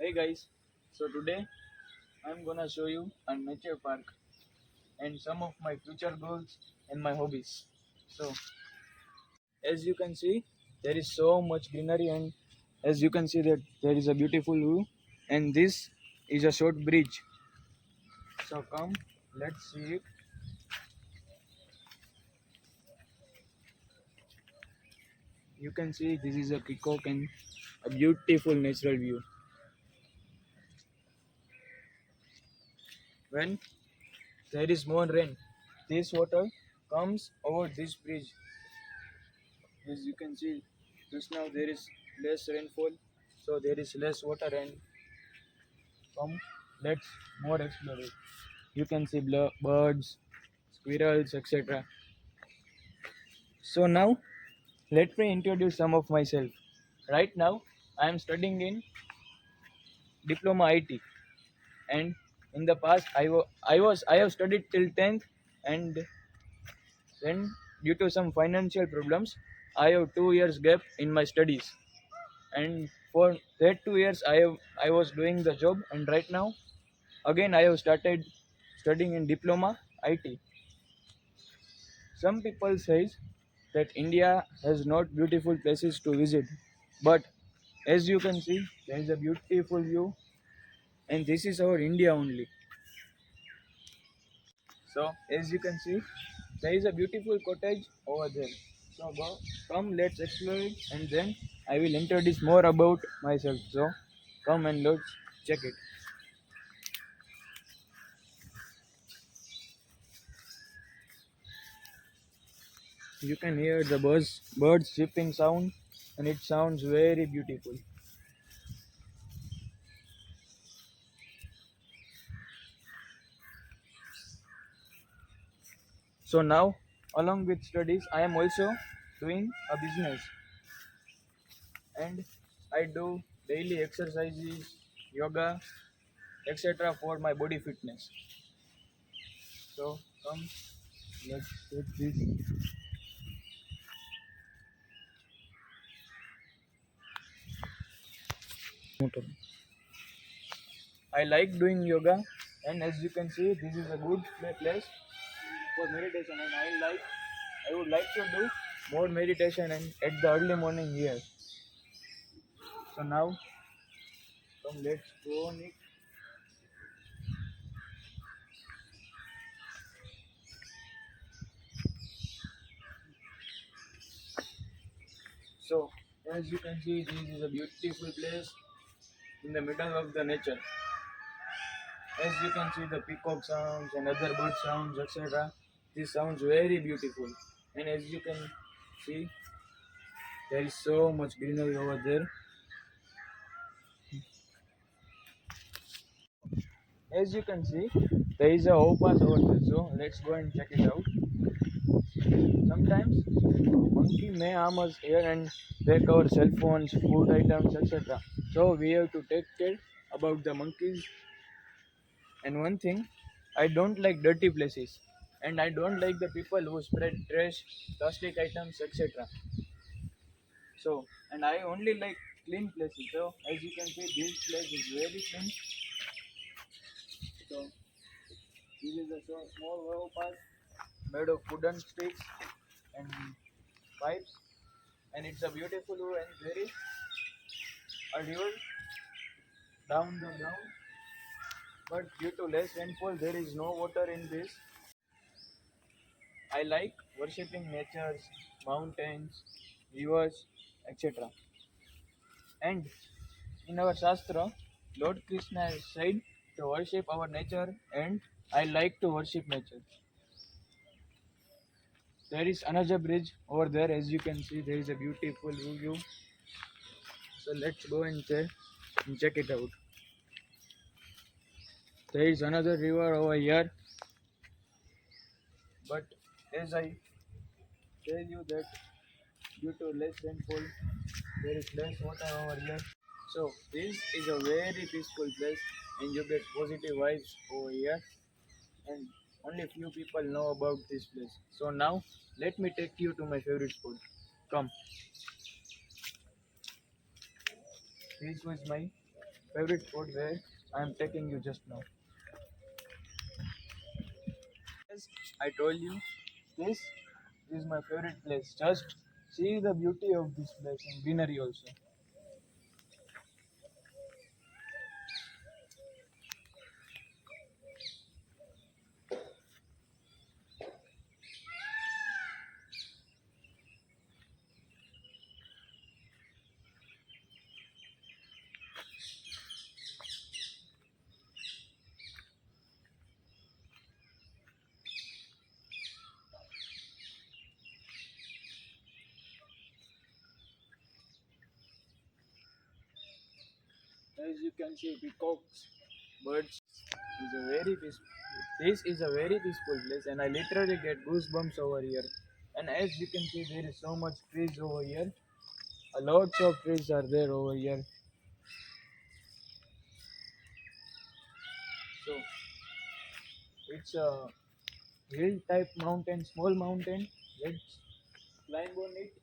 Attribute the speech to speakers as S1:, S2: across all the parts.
S1: Hey guys, so today I'm gonna show you a nature park and some of my future goals and my hobbies. So, as you can see, there is so much greenery, and as you can see that there is a beautiful view, and this is a short bridge. So come, let's see it. You can see this is a peacock and a beautiful natural view. When there is more rain, this water comes over this bridge. As you can see, just now there is less rainfall, so there is less water, and come, let's more explore it. You can see birds, squirrels, etc. So now let me introduce some of myself. Right now I am studying in diploma IT, and in the past I have studied till 10th, and then due to some financial problems I have 2 years gap in my studies, and for that 2 years I was doing the job, and right now again I have started studying in diploma IT. Some people says that India has not beautiful places to visit, but as you can see there is a beautiful view, and this is our India only. So as you can see there is a beautiful cottage over there. So come, let's explore it, and then I will introduce more about myself. So come and let's check it. You can hear the birds chirping sound, and it sounds very beautiful. So now, along with studies, I am also doing a business, and I do daily exercises, yoga, etc. for my body fitness. So come, let's take this motor. I like doing yoga, and as you can see, this is a good place for meditation, and I would like to do more meditation and at the early morning here. So now, come, let's go on it. So as you can see, this is a beautiful place in the middle of the nature. As you can see the peacock sounds and other bird sounds, etc. This sounds very beautiful. And as you can see, there is so much greenery over there. As you can see, there is a overpass over there. So let's go and check it out. Sometimes monkey may harm us here and break our cell phones, food items, etc. So we have to take care about the monkeys. And one thing, I don't like dirty places, and I don't like the people who spread trash, plastic items, etc. So, and I only like clean places. So, as you can see, this place is very clean. So, this is a small overpass made of wooden sticks and pipes, and it's a beautiful view, and there is a river down the ground. But due to less rainfall, there is no water in this. I like worshipping natures, mountains, rivers, etc. And in our Shastra, Lord Krishna has said to worship our nature, and I like to worship nature. There is another bridge over there, as you can see, there is a beautiful view. So let's go and check it out. There is another river over here, but as I tell you that due to less rainfall, there is less water over here. So this is a very peaceful place, and you get positive vibes over here, and only few people know about this place. So now let me take you to my favorite spot. Come, this was my favorite spot where I am taking you just now. As I told you, this is my favorite place. Just see the beauty of this place and greenery also. As you can see, peacocks, birds is a very peaceful. This is a very peaceful place, and I literally get goosebumps over here. And as you can see, there is so much trees over here. A lots of trees are there over here. So it's a hill type mountain, small mountain. Let's climb on it.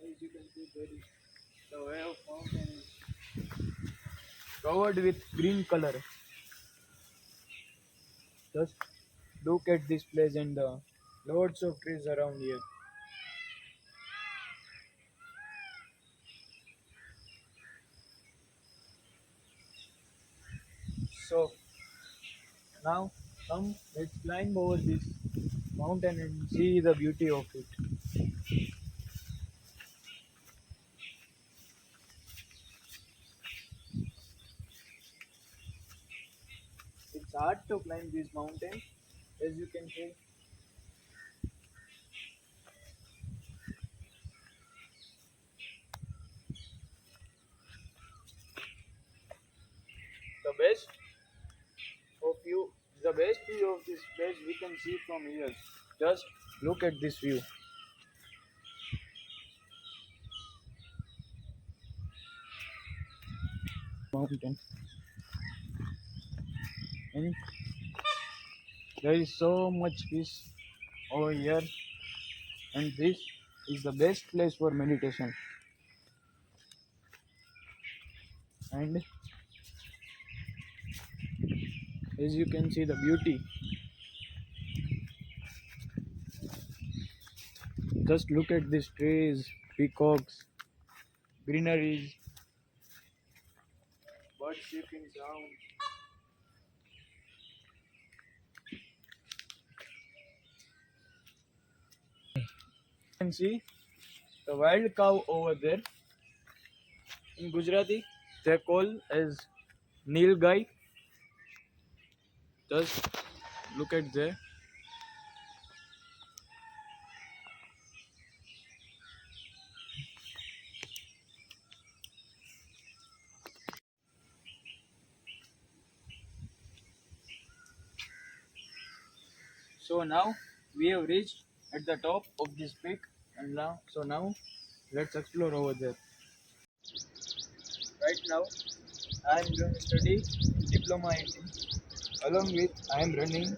S1: As you can see, there is the way of mountain is covered with green color. Just look at this place and lots of trees around here. So now come, let's climb over this mountain and see the beauty of it. It's hard to climb this mountain, as you can see. The best the best view of this place we can see from here. Just look at this view. Mountain. And there is so much peace over here, and this is the best place for meditation. And as you can see the beauty, just look at these trees, peacocks, greeneries, birds chirping sound. You can see the wild cow over there. In Gujarati, they call as Nilgai. Just look at there. So now we have reached at the top of this peak, and now let's explore over there. Right now I am going to study diploma IT. Along with I am running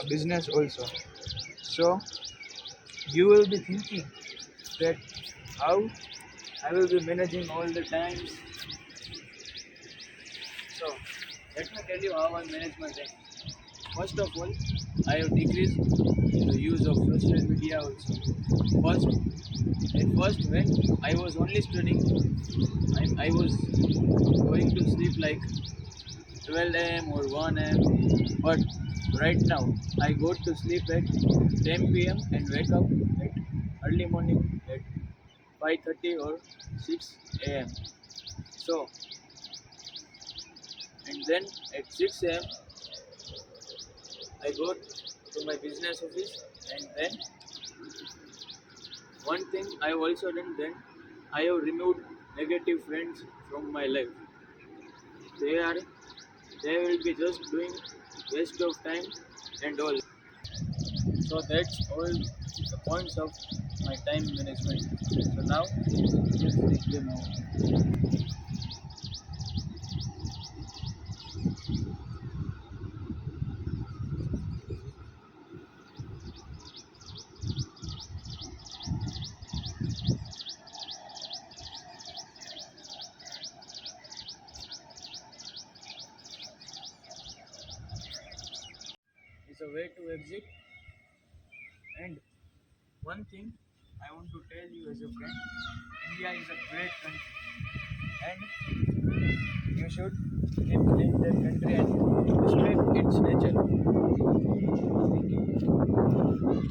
S1: a business also. So you will be thinking that how I will be managing all the times. So let me tell you how I manage my time. First of all, I have decreased the use of social media also. First, at first when I was only studying, I was going to sleep like 12 a.m. or 1 a.m. But right now I go to sleep at 10 p.m. and wake up at early morning at 5:30 or 6 a.m. So and then at 6 a.m. I go to my business office, and then one thing I have also done then I have removed negative friends from my life. They are they will be just doing waste of time and all. So that's all the points of my time management. So now let's take them out. is a way to exit. And one thing I want to tell you as a friend, India is a great country and you should keep clean that country and respect its nature. Thank you.